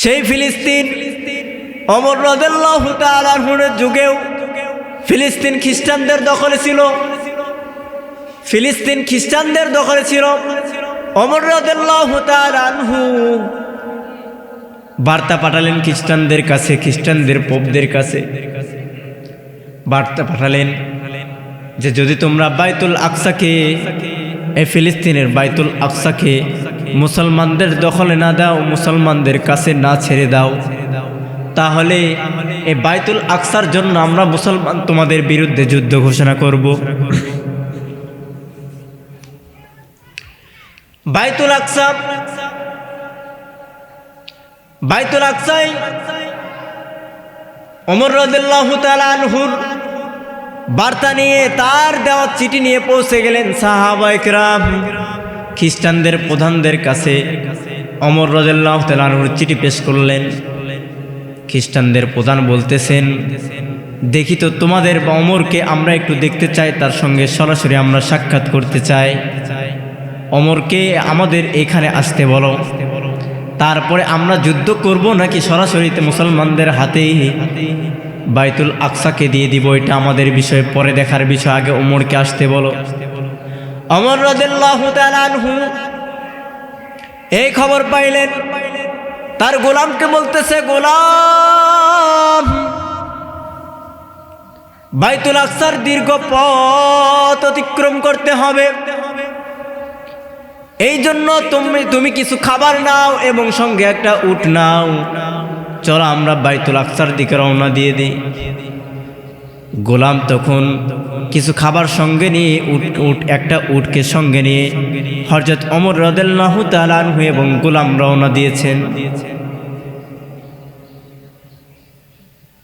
সেই ফিলিস্তিন ওমর রাদিয়াল্লাহু তাআলা আনহুর যুগেও ফিলিস্তিন খ্রিস্টানদের দখলে ছিল। ফিলিস্তিন খ্রিস্টানদের দখলে ছিল। ওমর রাদিয়াল্লাহু তাআলা আনহু বার্তা পাঠালেন খ্রিস্টানদের কাছে, খ্রিস্টানদের পোপদের কাছে বার্তা পাঠালেন যে যদি তোমরা বাইতুল আকসাকে, এই ফিলিস্তিনের বাইতুল আকসাকে মুসলমানদের দখলে না দাও, মুসলমানদের কাছে না ছেড়ে দাও, তাহলে এই বাইতুল আকসার জন্য আমরা মুসলমান তোমাদের বিরুদ্ধে যুদ্ধ ঘোষণা করব। বাইতুল আকসা, বাইতুল আকসায় ওমর রাদিয়াল্লাহু তাআলা আনহুর বার্তা নিয়ে, তার দেওয়া চিঠি নিয়ে পৌঁছে গেলেন সাহাবায়ে কেরাম খ্রিস্টানদের প্রধানদের কাছে। ওমর রাদিয়াল্লাহু তাআলা আনহুর চিঠি পেশ করলেন। খ্রিস্টানদের প্রধান বলতেছেন, দেখি তো তোমাদের ওমরকে আমরা একটু দেখতে চাই, তার সঙ্গে সরাসরি আমরা সাক্ষাৎ করতে চাই। ওমরকে আমাদের এখানে আসতে বলো, তারপরে আমরা যুদ্ধ করব নাকি সরাসরিতে মুসলমানদের হাতেই বাইতুল আকসাকে দিয়ে দিব, এটা আমাদের বিষয়, পরে দেখার বিষয়, আগে ওমরকে আসতে বলো। ওমর রাদিয়াল্লাহু তাআলা আনহু এই খবর পাইলেন, তার গোলামকে বলতেছে, গোলাম, বাইতুল আকসার দীর্ঘ পথ অতিক্রম করতে হবে, এই জন্য তুমি কিছু খাবার নাও এবং সঙ্গে একটা উট নাও, চলো আমরা বাইতুল আকসার দিকে রওনা দিয়ে দিই। গোলাম তখন কিছু খাবার সঙ্গে নিয়ে একটা উটকে সঙ্গে নিয়ে হযরত ওমর রাদিয়াল্লাহু তাআলা আনহু এবং গোলাম রওনা দিয়েছেন।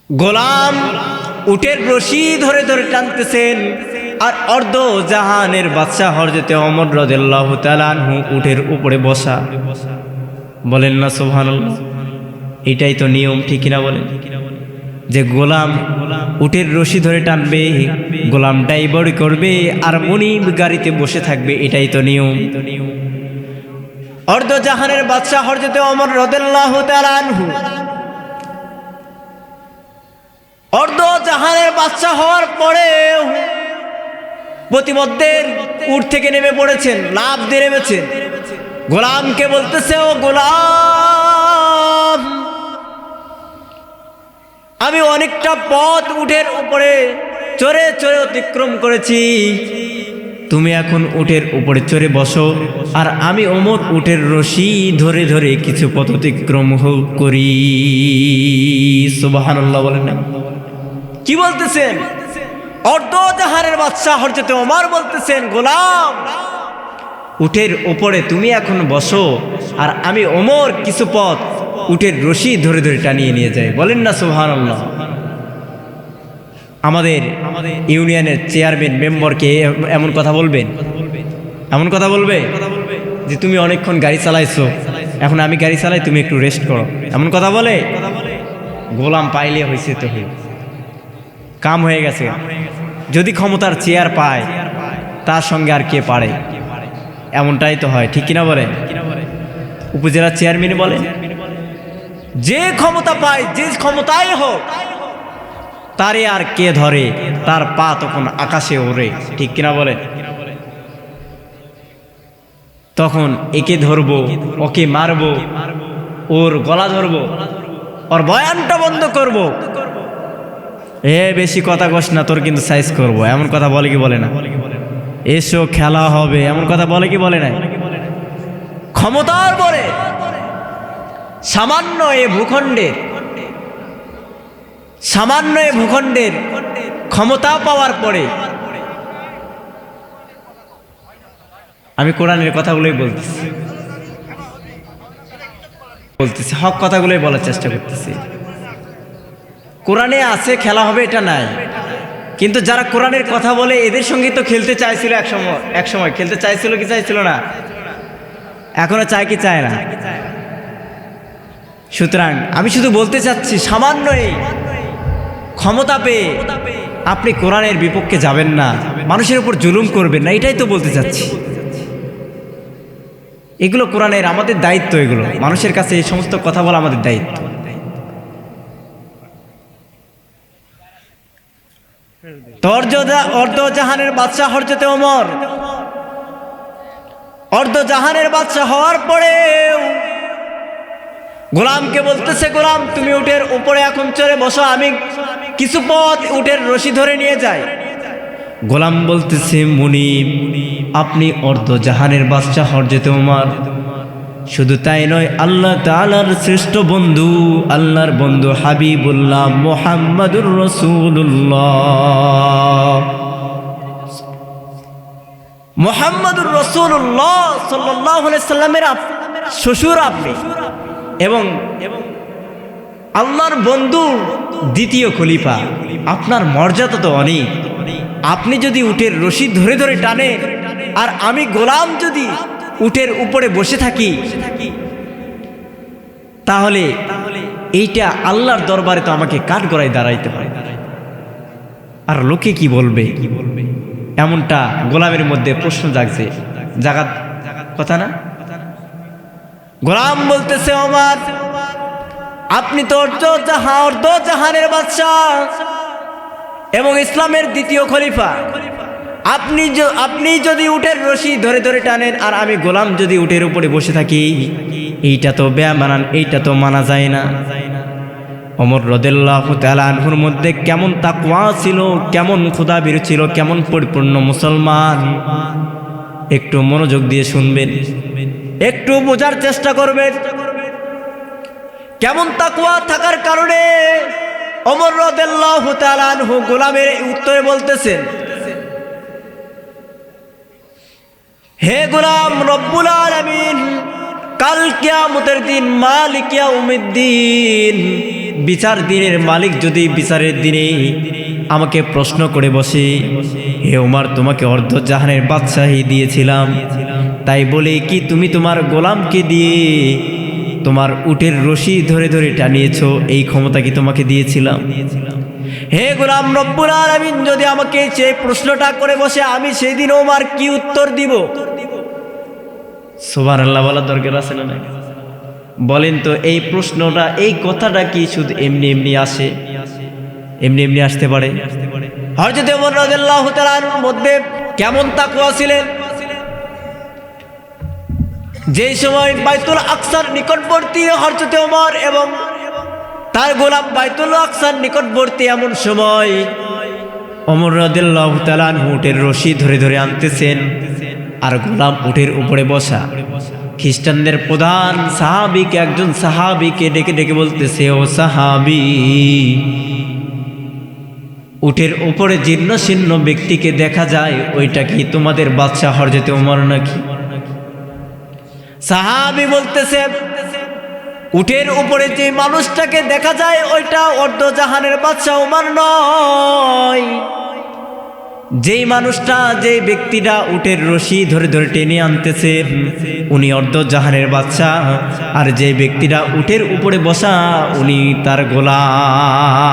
গোলাম উটের রশি ধরে ধরে টানতেছেন, আর অর্ধ জাহানের বাদশাহ হযরত ওমর রাদিয়াল্লাহু তাআলা আনহু উটের উপরে বসা। বলেন না সুবহানাল্লাহ? এটাই তো নিয়ম, ঠিক কিনা বলেন? যে গোলাম উটের রশি ধরে টানবে, গোলাম ড্রাইভারি করবে, আর উনি গাড়িতে বসে থাকবে, এটাই তো নিয়ম। অর্ধ জাহানের বাদশাহ হযরত ওমর রাদিয়াল্লাহু তাআলা আনহু অর্ধ জাহানের বাদশাহ হওয়ার পরেও প্রতিমধ্যে উট থেকে নেমে পড়েছেন, লাফ দিয়ে নেমেছেন। গোলামকে বলতেছে, ও গোলাম, আমি অনেকটা পথ উটের উপরে চড়ে চড়ে অতিক্রম করেছি, তুমি এখন উটের উপরে চড়ে বসো, আর আমি ওমর উটের রশি ধরে ধরে কিছু পথ অতিক্রম করি। সুবহানাল্লাহ বলেন না? কি বলতেছেন? অর্ধ জাহানের বাদশাহ হযরত ওমর বলতেছেন, গোলাম, উটের উপরে তুমি এখন বসো, আর আমি ওমর কিছু পথ উটের রশি ধরে ধরে টানিয়ে নিয়ে যায়। বলেন না সুবহানাল্লাহ? আমাদের ইউনিয়নের চেয়ারম্যান মেম্বারকে এমন কথা বলবেন? এমন কথা বলবে যে তুমি অনেকক্ষণ গাড়ি চালাইছো, এখন আমি গাড়ি চালাই, তুমি একটু রেস্ট করো, এমন কথা বলে? গোলাম পাইলে হয়েছে, তো কাম হয়ে গেছে। যদি ক্ষমতার চেয়ার পায়, তার সঙ্গে আর কে পারে? এমনটাই তো হয়, ঠিক কিনা বলে? উপজেলা চেয়ারম্যান বলে, যে ক্ষমতা পায়, যে ক্ষমতাই হোক, তারে আর কে ধরে? তার পা তখন আকাশে ওড়ে, ঠিক কিনা বলে? তখন একে ধরবো, ওকে মারবো, ওর গলা ধরবো, ওর বয়ানটা বন্ধ করবো, বেশি কথা কস না, তোর কিন্তু সাইজ করবো, এমন কথা বলে কি বলে না? এসো খেলা হবে, এমন কথা বলে কি বলে না? ক্ষমতার বলে সামান্য এ ভূখণ্ডের ক্ষমতা পাওয়ার পরে, আমি কোরআনের কথাগুলোই বলতেছি, হক কথাগুলোই বলার চেষ্টা করতেছি। কোরআনে আছে খেলা হবে, এটা নাই, কিন্তু যারা কোরআনের কথা বলে এদের সঙ্গে তো খেলতে চাইছিল, এক সময় খেলতে চাইছিল কি চাইছিল না? এখনো চায় কি চায় না? সুতরাং আমি শুধু বলতে চাচ্ছি, সামান্য ক্ষমতা পেয়ে আপনি কোরআনের বিপক্ষে যাবেন না, মানুষের উপর জুলুম করবেন না, এটাই তো বলতে চাচ্ছি। এগুলো কোরআনের আমাদের দায়িত্ব, এগুলো মানুষের কাছে এই সমস্ত কথা বলা আমাদের দায়িত্ব। অর্ধজাহানের বাদশা হযরত ওমর অর্ধজাহানের বাদশা হওয়ার পরেও গোলামকে বলতেছে, গোলাম তুমি উটের উপরে এখন চড়ে বসো, আমি কিছু পথ উটের রশি ধরে নিয়ে যাই। গোলাম বলতেছে, মুনিব আপনি অর্ধজাহানের বাদশা হযরত ওমর, শুধু তাই নয় আল্লাহ তাআলার শ্রেষ্ঠ বন্ধু, আল্লাহর বন্ধু হাবিবুল্লাহ মুহাম্মাদুর রাসূলুল্লাহ মুহাম্মাদুর রাসূলুল্লাহ সাল্লাল্লাহু আলাইহি সাল্লামের শ্বশুর আপনি, এবং আল্লাহর বন্ধু দ্বিতীয় খলিফা, আপনার মর্যাদা তো অনেক। আপনি যদি উটের রশি ধরে ধরে টানে আর আমি গোলাম যদি উটের উপরে বসে থাকি, তাহলে এইটা আল্লাহর দরবারে তো আমাকে কাঠগড়ায় দাঁড়াইতে পারে, আর লোকে কি বলবে, এমনটা গোলামের মধ্যে প্রশ্ন জাগছে, জাগাত কথা না? গোলাম বলতেছে, ওমর আপনি তো অর্ধজাহানের বাদশা এবং ইসলামের দ্বিতীয় খলিফা, আপনি যদি উটের রশি ধরে ধরে টানেন আর আমি গোলাম যদি উটের উপরে বসে থাকি, এইটা তো বেমানান, এইটা তো মানা যায় না। ওমর রাদিয়াল্লাহু তাআলা আনহুর মধ্যে কেমন তাকওয়া ছিল, কেমন খোদাভীরু ছিল, কেমন পরিপূর্ণ মুসলমান, একটু মনোযোগ দিয়ে শুনবেন, একটু বোঝার চেষ্টা করবেন। কেমন তাকওয়া থাকার কারণে ওমর রাদিয়াল্লাহু তাআলা আনহু গোলামের উত্তরে বলতেছেন, হে গোলাম, রব্বুল আলামিন কাল কিয়ামতের দিন মালিক ইয়াউমিদ্দিন, বিচার দিনের মালিক যদি বিচারের দিনে আমাকে প্রশ্ন করে বসে, হে ওমর তোমাকে অর্ধজাহানের বাদশাহী দিয়েছিলাম, তাই বলে কি তুমি তোমার গোলামকে দিয়ে তোমার উটের রশি ধরে ধরে টানিয়েছো, এই ক্ষমতা কি তোমাকে দিয়েছিলাম? হে গোলাম, রব্বুল আলামিন যদি আমাকে সেই প্রশ্নটা করে বসে, আমি সেদিন ওমর কি উত্তর দিব? সুবহানাল্লাহ বলার দরকার আছে না? বলেন তো, এই প্রশ্নটা, এই কথাটা কি শুধু এমনি এমনি আসে? এমনি এমনি আসতে পারে? হযরত ওমর রাদিয়াল্লাহু তাআলার মধ্যে কেমন তাকওয়া ছিলেন! যেই সময় বাইতুল আকসার নিকটবর্তী হযরত ওমর এবং তার গোলাম বাইতুল আকসার নিকটবর্তী, এমন সময় ওমর রাদিয়াল্লাহু তাআলা উটের রশি ধরে ধরে আনতেছেন আর গোলাম উটের উপরে বসা। খ্রিস্টানদের প্রধান সাহাবীকে, একজন সাহাবীকে ডেকে ডেকে বলতেছে, ও সাহাবী, উটের উপরে জীর্ণ শীর্ণ ব্যক্তিকে দেখা যায়, ওইটা কি তোমাদের বাদশা হযরত ওমর নাকি? সাহাবী বলতেছে, উটের উপরে যে মানুষটাকে দেখা যায় ওইটা অর্ধজাহানের বাদশা ওমর নয়। যেই মানুষটা, যে ব্যক্তিটা উটের রশি ধরে ধরে টেনে আনতেছে, উনি অর্ধজাহানের বাদশা, আর যে ব্যক্তিটা উটের উপরে বসা উনি তার গোলাম।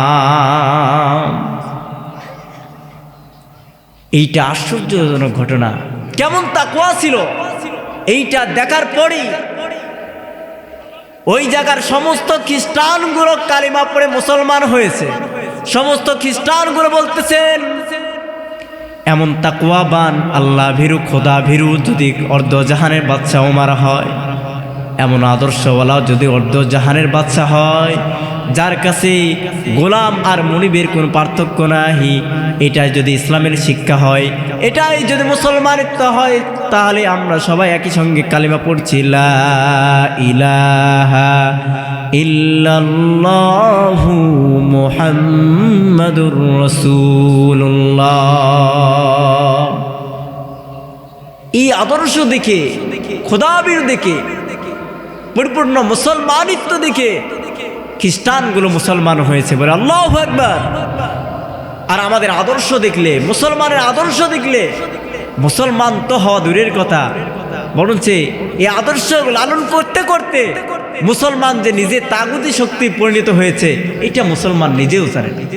এইটা আশ্চর্যজনক ঘটনা। কেমন তাকওয়া ছিল! এইটা দেখার পরেই ওই জায়গার সমস্ত খ্রিস্টানগুলো কালিমা পড়ে মুসলমান হয়েছে। সমস্ত খ্রিস্টানগুলো বলতেছেন, এমন তাকওয়াবান আল্লাহ ভীরু, খোদা ভীরু যদি অর্ধজাহানের বাদশা ওমর হয়, এমন আদর্শওয়ালা যদি অর্ধজাহানের বাদশা হয়, যার কাছে গোলাম আর মুনিবের কোনো পার্থক্য নাই, এটাই যদি ইসলামের শিক্ষা হয়, এটাই যদি মুসলমানিত্ব হয়, তাহলে আমরা সবাই একই সঙ্গে কালিমা পড়ছি, লা ইলাহা ইল্লাল্লাহু মুহাম্মাদুর রাসূলুল্লাহ। এই আদর্শ দেখে, খোদাবীর দেখে, পরিপূর্ণ মুসলমানিত্ব দেখে খ্রিস্টানগুলো মুসলমান হয়েছে, বলে আল্লাহু আকবার। আর আমাদের আদর্শ দেখলে, মুসলমানের আদর্শ দেখলে মুসলমান তো হওয়া দূরের কথা, বরঞ্চ এই আদর্শ লালন করতে করতে মুসলমান যে নিজে তাগুতি শক্তি পরিণত হয়েছে, এটা মুসলমান নিজেও জানে।